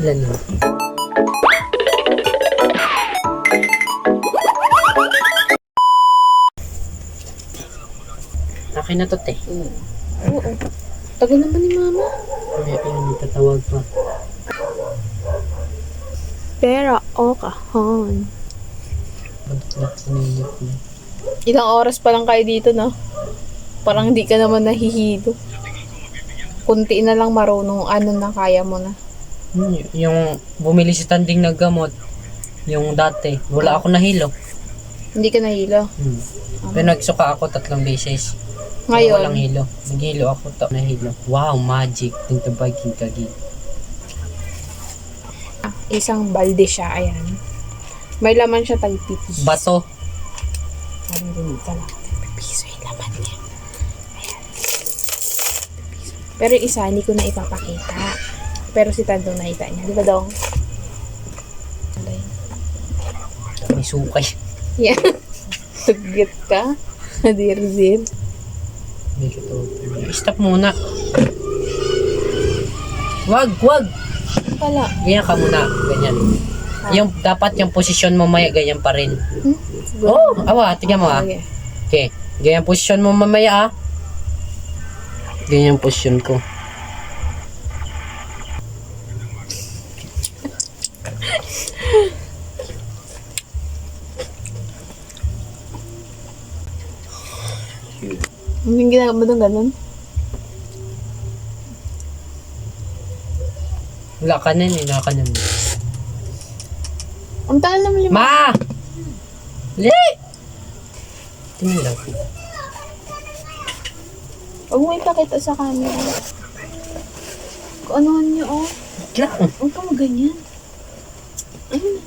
Ilan yun? Akin na to, te. Oo. Tagal naman ni mama. May tatawag pa. Pera o kahon. Sinilip mo. Ilang oras pa lang kayo dito, no? Parang di ka naman nahihilo. Kunti na lang marunong ano na kaya mo na. Yung bumili si Tanding ng gamot, yung dati, wala ako nahilo. Hindi ka nahilo. Pero nagsuka ako 3 beses. Ngayon, Walang hilo. Naghilo ako nahilo. Wow, magic. Tintabay kagi. isang balde siya, ayan. May laman siya tagpipis. Bato. Sabi rin dito lang, tagpipiso yung laman niya. Ayan. Pero isa, hindi ko na ipapakita. Pero si Tandong nakita niya. Di ba, Dong? May sukay. Yeah. Tugit ka. Dir-dir. Stop muna. Wag. Wala. Ganyan ka muna. Ganyan. Yung, dapat yung posisyon mo maya, ganyan pa rin. Oh, Awa, tingnan mo okay. Okay. Ganyan posisyon mo mamaya Ganyan posisyon ko. Anong ginagawa mo doon ganun? Wala ka na nakanan. Ang tagal naman yung... Ma! Li! Tingnan lang. Huwag mo ipakita sa camera. Kung anuhan niyo, oh. Lang. Huwag ka mo ganyan. Ayun na.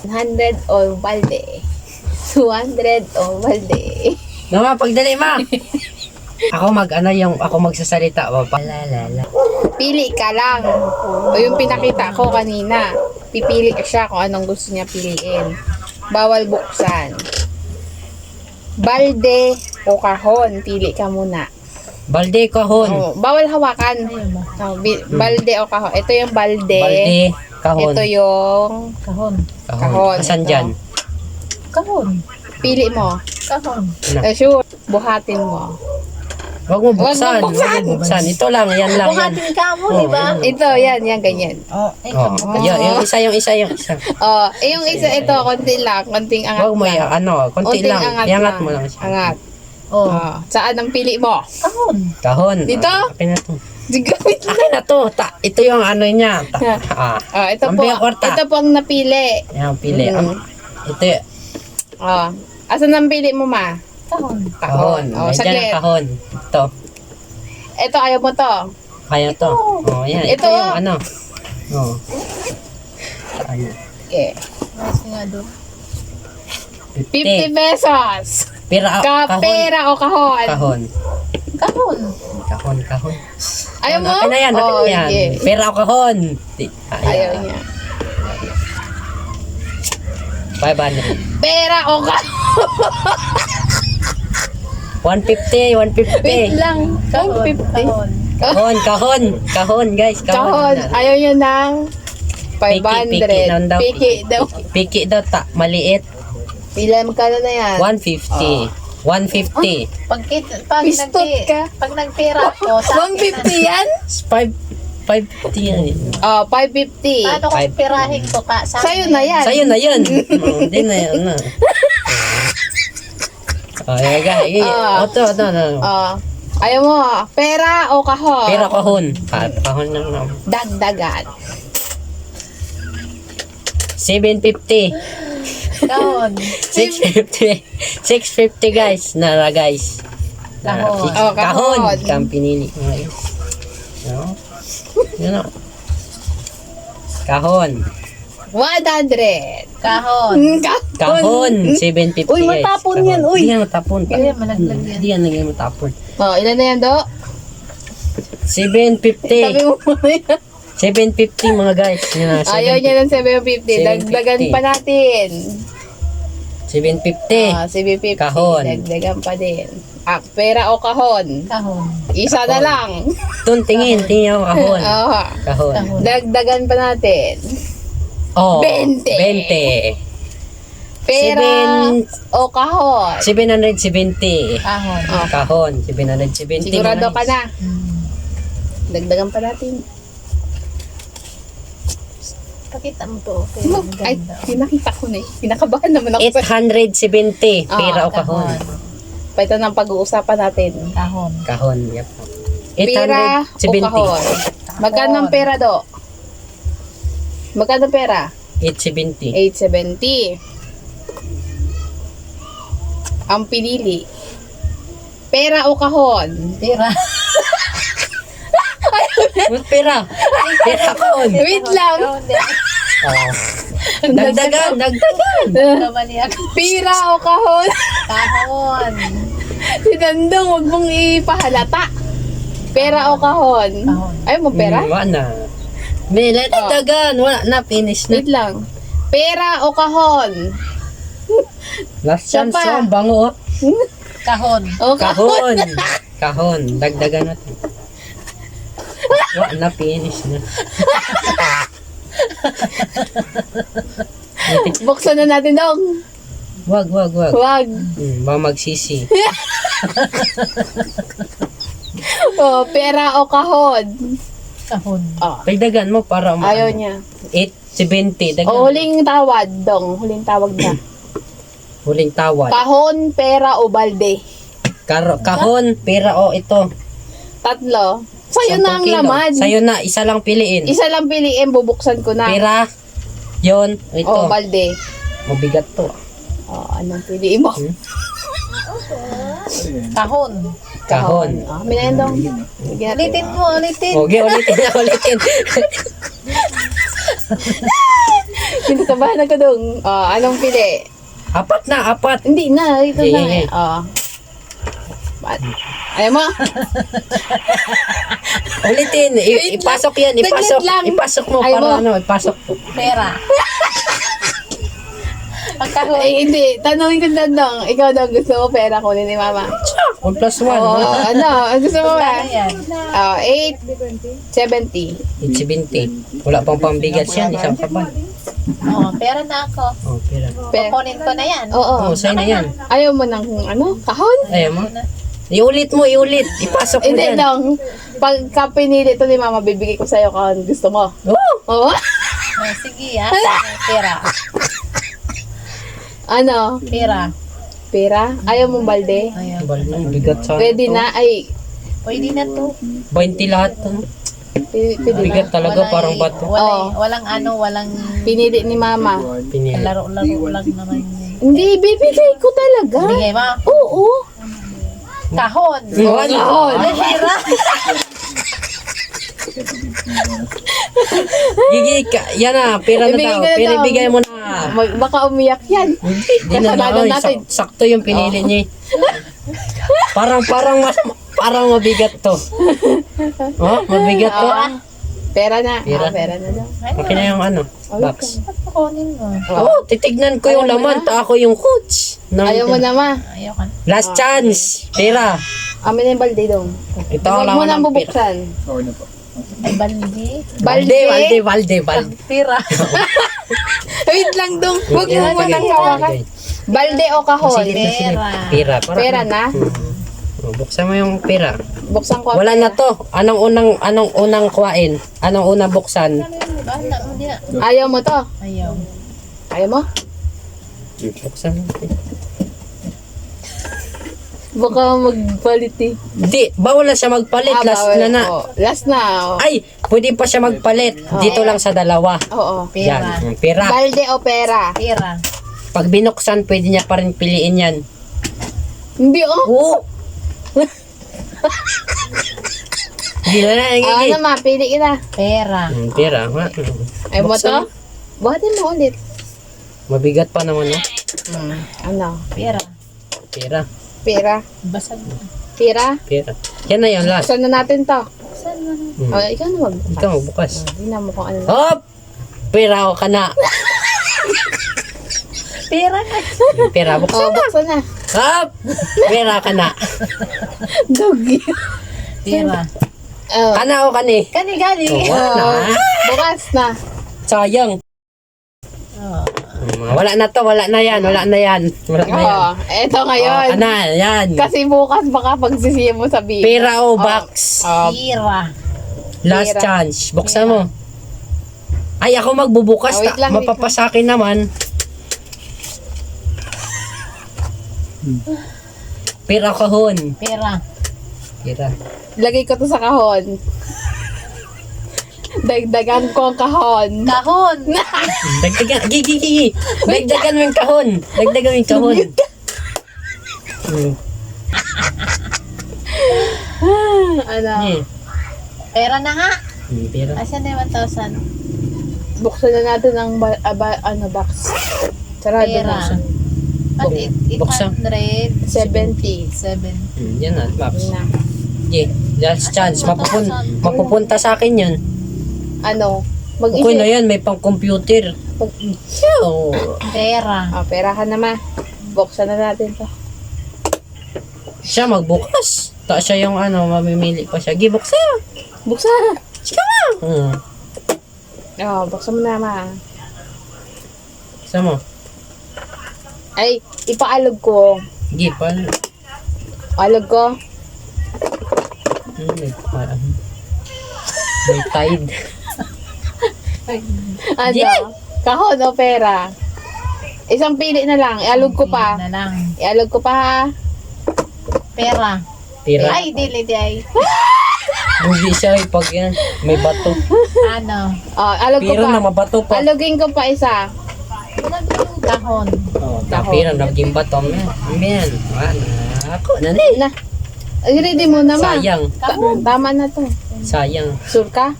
$100 o balde. 200 o balde. Mama, pagdali, ma! Ako magsasalita. Palalala. Pili ka lang. O yung pinakita ko kanina. Pipili ka siya kung anong gusto niya piliin. Bawal buksan. Balde o kahon. Pili ka muna. Balde, kahon. Oh, bawal hawakan. Oh, balde o kahon. Ito yung balde. Balde, kahon. Ito yung kahon. Asan Ito. dyan? Kahon. Pili mo. Kahon. Sure. Buhatin mo. Wag mo buksan. Wag mo buksan. Wag mo buksan. Ito lang, yan lang. Yan. Buhatin ka mo, di ba? Ito, yan, ganyan. Oh, Yung isa. Oh, yung isa, ito, konti lang. Konting angat Wag mo lang. yan, konti Konting lang. Iangat mo lang siya. Angat. Oh. Saan ang pili mo? Kahon. Kahon. Dito? Akin na to. Sigawit lang. Akin na to. Ito yung ano niya. Ito Ang po. biyang kwarta. Ito po ang napili. Yan, pili. Ito Asan ang pili mo, ma? Kahon. kahon. Oh, Nandiyan saglit. ang kahon. Ito. Ito, ayaw mo to. Kaya to. Oh, yan. Ito Ito. yung ano. Oh. Ano. Okay. Nice nga doon. 50 pesos. Pera, kahon. Pera o kahon? Kahon. Kahon. Kahon. Ayaw mo? Akin na yan. Akin na yan. okay. Pera o kahon. Ayaw niya. 500. Pera o kahon? 150. Wait lang. 150. Kahon, guys. Kahon. Ayaw niya ng 500. Piki lang daw. Piki daw. Piki daw, maliit. Pila magkano na yan? 150. 150. Pistot ka. Pag nagpera ko, sa 150 yan? 550 yan. 550. paano kung pirahin ko ka? Sa'yo na yan. Sa'yo na yan. Hindi na yan. Ayan, guys. Ito. Ayaw mo, pera o kahon? Pera kahon. Kahon lang naman. Dagdagan. 750. Kahon. 650. 650 guys. Nara guys. Kahon. Kahon. Kahon. Kang pinili ko ngayon. No? Yun o. Kahon. 100. Kahon. Kahon. 750 Uy, guys. matapon Kahon. yan, uy. Hindi yan matapon. Hindi yan malaglag yan. Hindi yan naging matapon. Ilan na yan, Do? 750. Sabi mo muna yan. 750 mga guys. Yun na, Ayaw niya ng 750. 750. Dagdagan pa natin. 750. 750. Kahon. Dagdagan pa din. Pera o kahon? Kahon. Isa na lang. Doon, tingin ako kahon. Oo. Kahon. Dagdagan pa natin. Oh, 20. 20. Pera o kahon? 770. Kahon. Oh. Kahon, 770. Sigurado ka na. Mm. Dagdagan pa natin. Pakita mo to. Okay, ang Ay, ganda. pinakita ko na eh. Pinakabahan naman ako sa... 870. Pera o kahon. Kahon. Pa ito ng pag-uusapan natin. Kahon. Kahon, yep. Pera o 870. kahon? Magkano ang pera do? Magkano ang pera? 870. 870. Ang pinili. Pera o kahon? Pera. Pera. Pera kahon. Wait lang. Kahon din. Oh. Dagdagan. Kamali ako. Pera o kahon? Kahon. Si Dandong, huwag mong ipahalata. Pera o kahon? Kahon. Ayaw mo pera? Wala na. May dagdagan. Wala na. Finish na. Wait lang. Pera o kahon? Last chance. pa. Oh, bango. Kahon. O kahon? Kahon. Kahon. Dagdagan natin. Wala na. Finish na. Buksan na natin dong. Wag. Wag. Baka magsisi. Pera o kahon? Kahon. Dagdagan mo para Ayaw niya. 870. Dagdagan. Huling tawad, dong. Huling tawag na. Huling tawad. Kahon, pera o balde? Kahon, pera o ito. Tatlo. Sa'yo na 10 ang kilo. laman. Sa'yo na, isa lang piliin. Isa lang piliin, bubuksan ko na. Pera, yon, ito. O, balde. Mabigat to. Anong piliin mo? Kahon. Kahon. Minayin dong. Ulitin mo, ulitin. Okay, ulitin. Kinakabahan ako dong. Anong pili? Apat. Hindi na, ito Sige, na. sige. Ayaw mo? Ulitin. Wait Ipasok yan. Saglit lang. Ipasok mo Ayaw para mo? ipasok. Pera. Ang kahon. Ay, hindi. Tanungin ko na dong. Ikaw daw gusto mo pera kunin ni mama. 1 plus 1. Ano? Ang gusto mo ba? Ano yan? 870. 870. Wala pang pambigat yan. Isang pa. Pera na ako. Oh, pera. Kukunin ko na yan. Oo. Oh, sa'yo na yan. Ayaw mo ng kahon? Ayaw mo. Iulit. Ipasok mo Hindi yan. dong. Pagka pinili ito ni mama, bibigay ko sa'yo kahon. Gusto mo? Oh, Oo. Sige Pera. Ano? Pera. Pera? Ayaw mong balde? Ayaw. Balong bigat sa Pwede na. Ay, Pwede na to. 20 lahat to. pwede na. Bigat talaga, parang bato. Walang Pinili ni mama. Pinili. laro-laro lang naman yun. Hindi, bibigay ko talaga. Bigay mo. Oo. Kahon. Kahon. Pera. Gigi, yan na. Pera na Ibigay daw. ko na Pera daw. ibigay mo na. Baka umiyak yan. Hindi na Kasalanan na. natin. Sakto yung pinili niya. Parang mabigat to. Oh, mabigat to. Pera na. Pera. Pera na daw. Okay na yung box. Kukunin mo. Oh, titignan ko yung Ayaw mo laman. na? Ako yung coach. Ayaw mo na ma. Ayaw ka. Last chance. Pera. Amin na yung balde dong. Ito ang Huwag mo laman nang ng pera. bubuksan. Ay, baldi. Balde. Pera. Wait lang dong. Huwag mo Yan, nang sige. hawakan. Balde o kahon? Sige. Pera. Pera na? Oh, buksan mo yung pera. Buksan ko. ang Wala pera. na to. Anong unang kuhain? Anong unang buksan? Bahala mo niya. Ayaw mo to? Ayaw. Ayaw mo? Buksan mo. Baka magpalit eh. Di, bawal na siya magpalit. Last bawal. na na. Oh, last na. Oh. Ay, pwede pa siya magpalit. Dito lang sa dalawa. Oo. Pera. Yan, pera. Balde o pera? Pera. Pag binuksan, pwede niya pa rin piliin yan. Hindi oh. Oo. Hindi na na. Ano ma, pili kita. Pera. Pera. Ay mo Buksan to? Buhatin mo ulit. Mabigat pa naman, no? Ano? Pera. Pera. Pera. Basag na. Pera. Pera. Yan na yung last. Buksan na natin to. Saan na? Ikaw na magbukas. Ikaw, bukas. Tingnan mo kung ano. Hop! Pera ako ka na. Pera na. Pera, buksan Oh, na. buksan na. Hop! Pera ka na. Doggy. Pera. Oh. Kana o kani? Kani-gani. Oh, wala na. Bukas na. Sayang. Oh. Wala na to, wala na yan, wala na yan. Wala na yan. Oh, eto ngayon. Kana, yan. Kasi bukas baka pagsisiya mo sabihin. Pera o box. Pera. Last pera. chance. Buksan mo. Ay, ako magbubukas. Ah, wait lang, wait Mapapasakin naman. Pera kahon. Pera. Pera. Lagay ko to sa kahon. Dagdagan ko ang kahon. Kahon. Dagdagan. Gigi. Dagdagan mo yung kahon. Dagdagan mo yung kahon. Hmm. Ano? Eh. Pera na nga. Pera. Asan na yung 1,000? Buksan na natin ang box. Sarado Pera. na. At Buksan. 70. 807. Yan na, box. Na. Yeah, last chance. Mapupunta sa akin yun. Ano? Okay na yan, may pang computer. So, Pera. Ah, perahan naman. Buksan na natin to. siya magbukas. Ta siya yung ano, mamimili pa siya. Gibok siya. Buksan! Hmm. Oh, buksan mo naman. Isa mo. Ay, ipaalog ko. Gipal. Alog ko. May tide. Ano? Yeah. Kahon o pera? Isang pili na lang. Ialog ko pa. Na lang. Ialog ko pa ha. Pera. Tira. Ay, dili di ay. Hindi siya pag yan. May bato. Ano? Oh, alog ko Pero pa. na mabato pa. Alogin ko pa isa. Kahon. Oh, tapira naging bato. Amen. Ako na ni. Na. Ay, ready mo naman. Sayang. Tama na to. Sayang. Sure ka?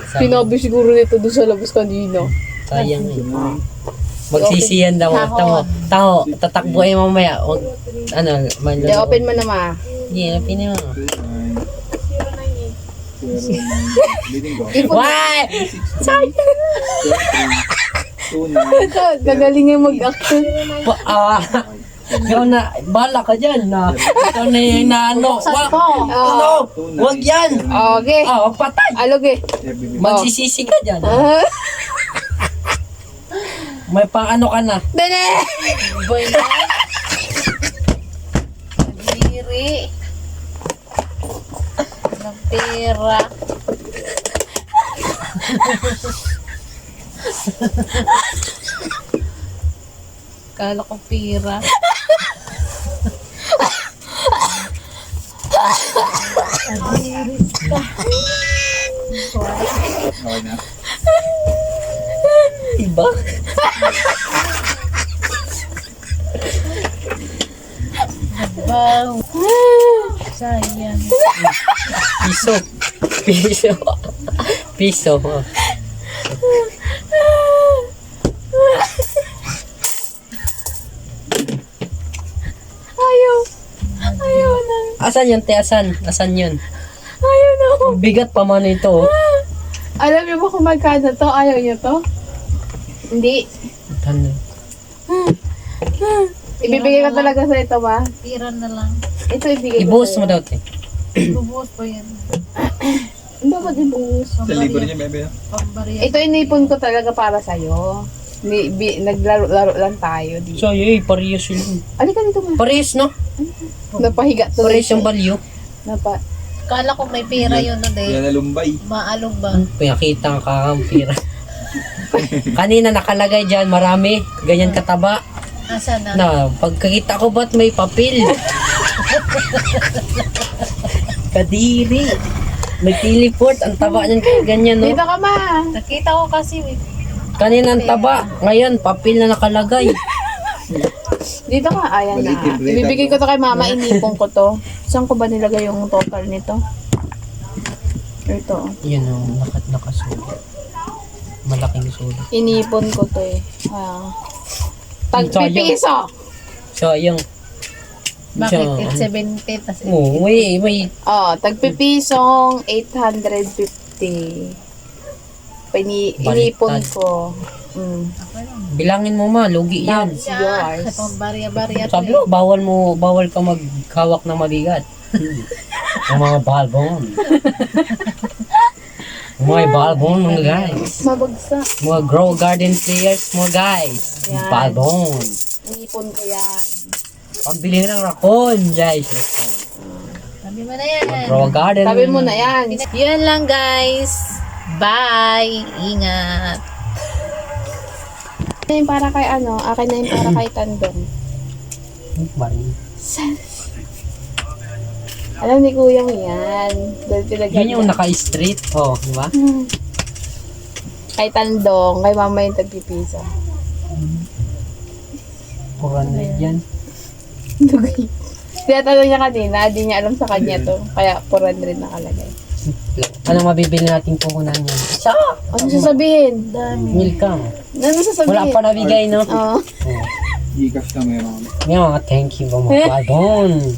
Sayang. Pinabi siguro nito doon sa labas kanina. Sayang eh. Magsisiyan daw. Tao, tatakbo ay mamaya. Wag, ano, Hindi, open mo naman. Hindi, open mo. Ipon. Why? Gagaling yung mag-action. Ikaw na, bala ka dyan na. Ikaw na yung naano. Wag, ano? Wag yan. Okay. Wag patay. Alog eh. Magsisisi ka dyan. Ah. May pang ano ka na. Dali! Boy na. Diri. Ng pera. Kala ko pera. Adiris ka. Iba? Wow. Sayang. Piso. Piso. Piso. Ayaw. Ayaw na. Asan yun, te? Asan? Asan yun? Ayaw na. Bigat pa man ito. Alam niyo ba kung magkano to? Ayaw niyo to? Hindi. Tanda. Ibibigay ko talaga sa ito ba? Pera na lang. Ito ibigay ko Ibuhos sa'yo. mo daw, te. Bubuhos pa yan. Hindi ba ibuhos? Sa libo niya, bebe. Pambarya. Ito inipon ko talaga para sa'yo. Naglaro-laro lang tayo. Di. So, yun, parehas yun. Alika dito mo. Parehas, no? Napahiga to. Parehas yung value. Kala ko may pera yun na Yan din. na lumbay. Maalog ba? Pinakita ang kakampira. Kanina nakalagay dyan, marami. Ganyan kataba. Asa na? Na, pagkakita ko ba't may papel? Kadiri. May teleport. Ang taba niyan kaya ganyan, no? Dito ka ma. Nakita ko kasi. Kanina ang taba. Ngayon, papel na nakalagay. Dito ka. Ayan na. Maliit yung blade Ibibigay ko to kay mama. Inipon ko to. Saan ko ba nilagay yung total nito? Ito. Yan, o. Nakasulat. Malaking sulat. Inipon ko to eh. Tagpipiso! Sayang. Bakit? 870. Tas Oo, may. Oh, tagpipisong 850. Inipon Baliktad. ko. Bilangin mo ma, lugi yan. That's yours. Pang barya-barya to Sabi mo, bawal ka maghawak ng mabigat. Ang mga balbon. Mga balbon, mga guys. Mabagsak. Mga grow garden players, mga guys. Yan. Balbon. Ipon ko yan. Pambili ng rakon, guys. Sabi mo na yan. Grow garden. Sabi mo na yan. Yun lang guys. Bye. Ingat. Akin na yung para kay akin na yung para kay Tandong. Marin. Alam ni Kuya mo yan. Dahil pinaganda. Yun yung naka-street. Oh, di ba? Kay Tandong, kay mama yung tagpipisa. Puran na yan. Dugay. Tinatanong niya kanina, di niya alam sa kanya to. Kaya 400 nakalagay. Anong mabibili natin puhunan yan? Siya! Ano sasabihin? Milkang. Ano sasabihin? Wala pa nabigay, no? Oo. Oh. Gcash na meron. Ngayon, thank you mga balbon.